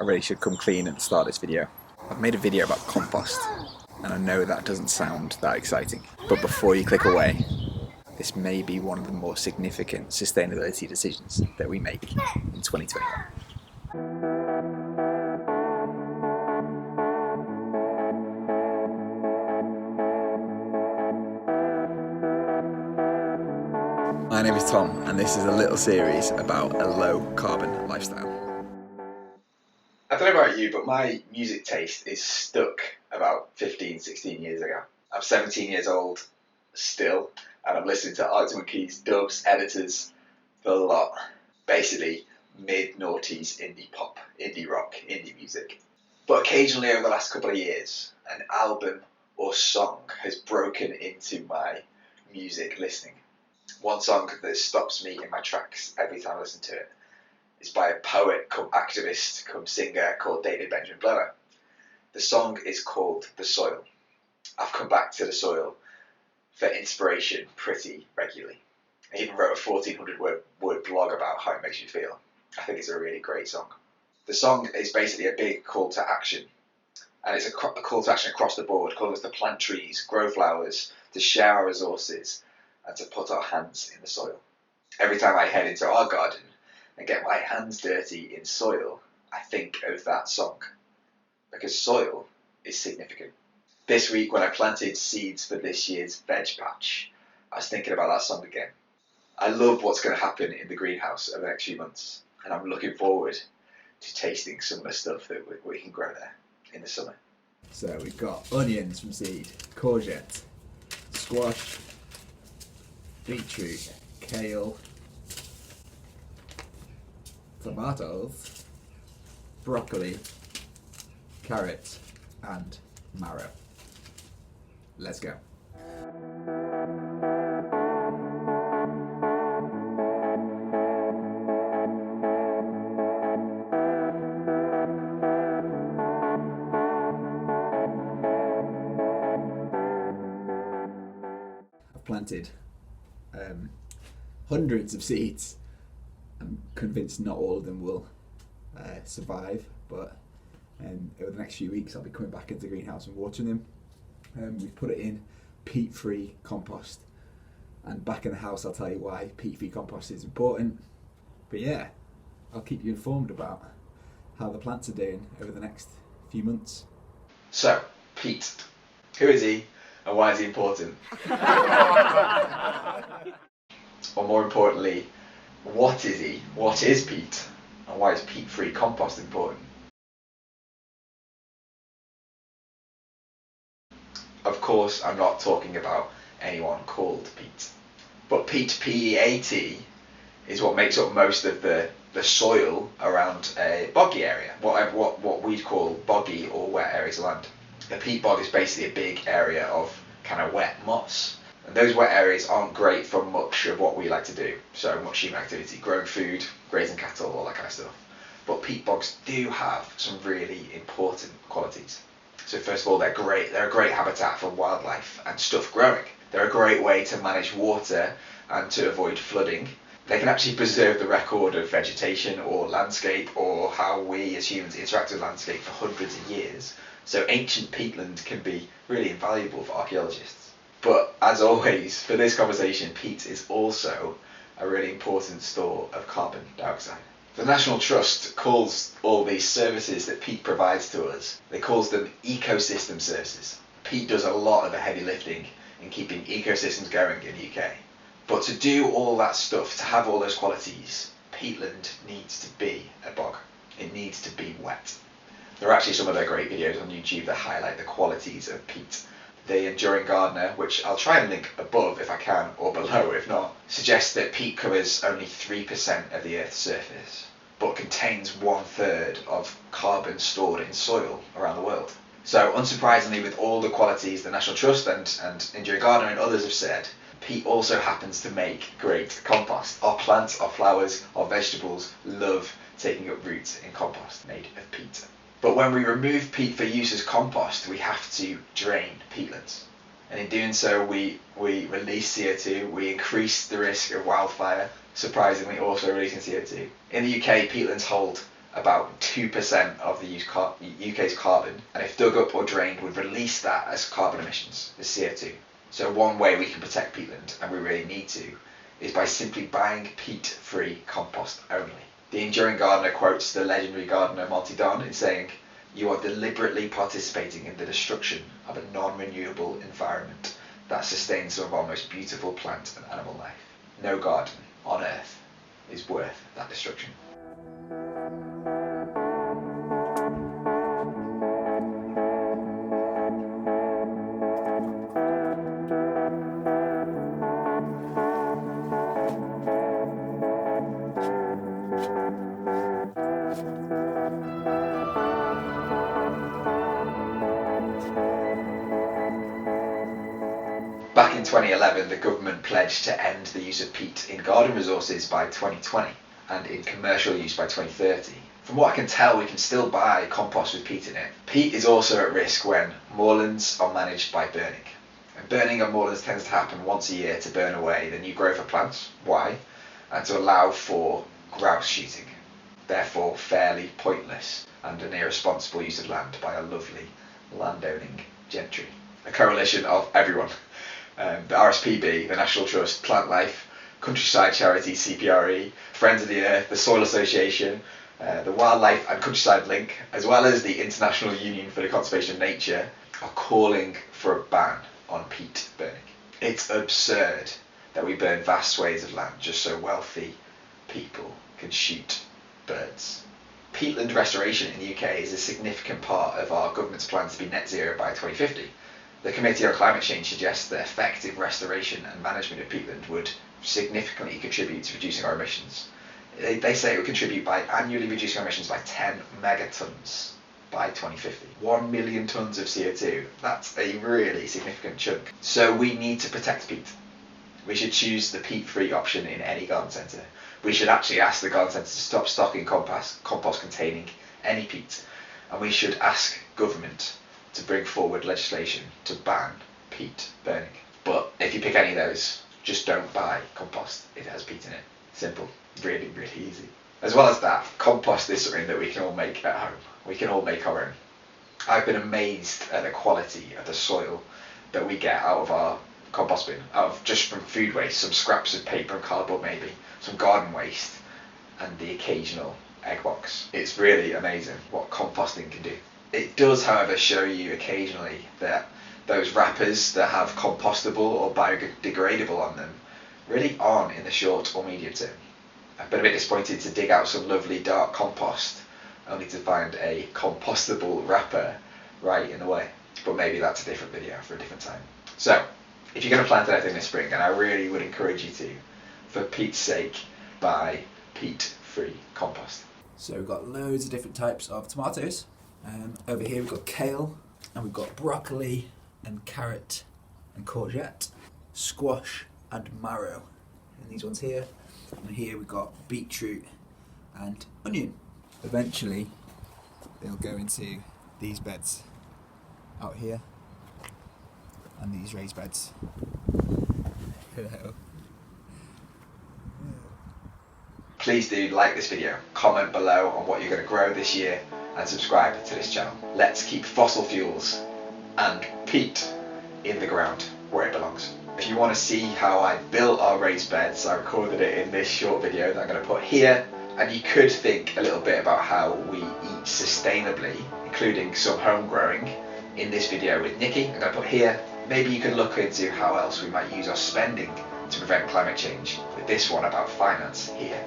I really should come clean at the start of this video. I've made a video about compost, and I know that doesn't sound that exciting, but before you click away, this may be one of the more significant sustainability decisions that we make in 2021. My name is Tom, and this is a little series about a low carbon lifestyle. I don't know about you, but my music taste is stuck about 15, 16 years ago. I'm 17 years old still, and I'm listening to Arctic Monkeys, Dubs, Editors, the lot. Basically, mid-noughties indie pop, indie rock, indie music. But occasionally over the last couple of years, an album or song has broken into my music listening. One song that stops me in my tracks every time I listen to it is by a poet come activist come singer called David Benjamin Blower. The song is called The Soil. I've come back to the soil for inspiration pretty regularly. I even wrote a 1400 word blog about how it makes you feel. I think it's a really great song. The song is basically a big call to action, and it's a call to action across the board, calling us to plant trees, grow flowers, to share our resources, and to put our hands in the soil. Every time I head into our garden and get my hands dirty in soil, I think of that song, because soil is significant. This week when I planted seeds for this year's veg patch, I was thinking about that song again. I love what's going to happen in the greenhouse over the next few months, and I'm looking forward to tasting some of the stuff that we can grow there in the summer. So we've got onions from seed, courgette, squash, beetroot, kale, tomatoes, broccoli, carrot, and marrow. Let's go. I've planted hundreds of seeds. I'm convinced not all of them will survive, but over the next few weeks I'll be coming back into the greenhouse and watering them. We've put it in peat-free compost, and back in the house I'll tell you why peat-free compost is important. But yeah, I'll keep you informed about how the plants are doing over the next few months. So, peat. Who is he and why is he important? Or more importantly, what is he? What is peat? And why is peat-free compost important? Of course, I'm not talking about anyone called Pete. But peat, P-E-A-T, is what makes up most of the soil around a boggy area, what we'd call boggy or wet areas of land. A peat bog is basically a big area of kind of wet moss. And those wet areas aren't great for much of what we like to do. So much human activity, growing food, grazing cattle, all that kind of stuff. But peat bogs do have some really important qualities. So first of all, they're a great habitat for wildlife and stuff growing. They're a great way to manage water and to avoid flooding. They can actually preserve the record of vegetation or landscape or how we as humans interact with landscape for hundreds of years. So ancient peatland can be really invaluable for archaeologists. But as always, for this conversation, peat is also a really important store of carbon dioxide. The National Trust calls all these services that peat provides to us, they calls them ecosystem services. Peat does a lot of the heavy lifting in keeping ecosystems going in the UK. But to do all that stuff, to have all those qualities, peatland needs to be a bog. It needs to be wet. There are actually some other great videos on YouTube that highlight the qualities of peat. The Enduring Gardener, which I'll try and link above if I can, or below if not, suggests that peat covers only 3% of the Earth's surface, but contains 1/3 of carbon stored in soil around the world. So unsurprisingly, with all the qualities the National Trust and Enduring Gardener and others have said, peat also happens to make great compost. Our plants, our flowers, our vegetables love taking up roots in compost made of peat. But when we remove peat for use as compost, we have to drain peatlands. And in doing so, we release CO2, we increase the risk of wildfire, surprisingly also releasing CO2. In the UK, peatlands hold about 2% of the UK's carbon, and if dug up or drained would release that as carbon emissions, as CO2. So one way we can protect peatland, and we really need to, is by simply buying peat-free compost only. The enduring gardener quotes the legendary gardener Monty Don in saying, "You are deliberately participating in the destruction of a non-renewable environment that sustains some of our most beautiful plant and animal life. No garden on earth is worth that destruction." Back in 2011, the government pledged to end the use of peat in garden resources by 2020 and in commercial use by 2030. From what I can tell, we can still buy compost with peat in it. Peat is also at risk when moorlands are managed by burning. And burning of moorlands tends to happen once a year to burn away the new growth of plants. Why? And to allow for grouse shooting. Therefore, fairly pointless and an irresponsible use of land by a lovely landowning gentry. A coalition of everyone. The RSPB, the National Trust, Plant Life, Countryside Charity, CPRE, Friends of the Earth, the Soil Association, the Wildlife and Countryside Link, as well as the International Union for the Conservation of Nature, are calling for a ban on peat burning. It's absurd that we burn vast swathes of land just so wealthy people can shoot birds. Peatland restoration in the UK is a significant part of our government's plan to be net zero by 2050. The Committee on Climate Change suggests that effective restoration and management of peatland would significantly contribute to reducing our emissions. They say it would contribute by annually reducing our emissions by 10 megatons by 2050. 1 million tonnes of CO2. That's a really significant chunk. So we need to protect peat. We should choose the peat-free option in any garden centre. We should actually ask the garden centre to stop stocking compost containing any peat. And we should ask government to bring forward legislation to ban peat burning. But if you pick any of those, just don't buy compost if it has peat in it. Simple. Really, really easy. As well as that, compost is something that we can all make at home. We can all make our own. I've been amazed at the quality of the soil that we get out of our compost bin, out of just from food waste, some scraps of paper and cardboard maybe, some garden waste, and the occasional egg box. It's really amazing what composting can do. It does, however, show you occasionally that those wrappers that have compostable or biodegradable on them really aren't in the short or medium term. I've been a bit disappointed to dig out some lovely dark compost only to find a compostable wrapper right in the way. But maybe that's a different video for a different time. So, if you're going to plant anything this spring, and I really would encourage you to, for Pete's sake, buy peat-free compost. So we've got loads of different types of tomatoes. Over here we've got kale, and we've got broccoli and carrot and courgette, squash and marrow. And these ones here. And here we've got beetroot and onion. Eventually they'll go into these beds out here and these raised beds. Please do like this video, comment below on what you're going to grow this year, and subscribe to this channel. Let's keep fossil fuels and peat in the ground where it belongs. If you want to see how I built our raised beds, I recorded it in this short video that I'm going to put here, and you could think a little bit about how we eat sustainably, including some home growing, in this video with Nikki. I'm going to put here. Maybe you can look into how else we might use our spending to prevent climate change with this one about finance here.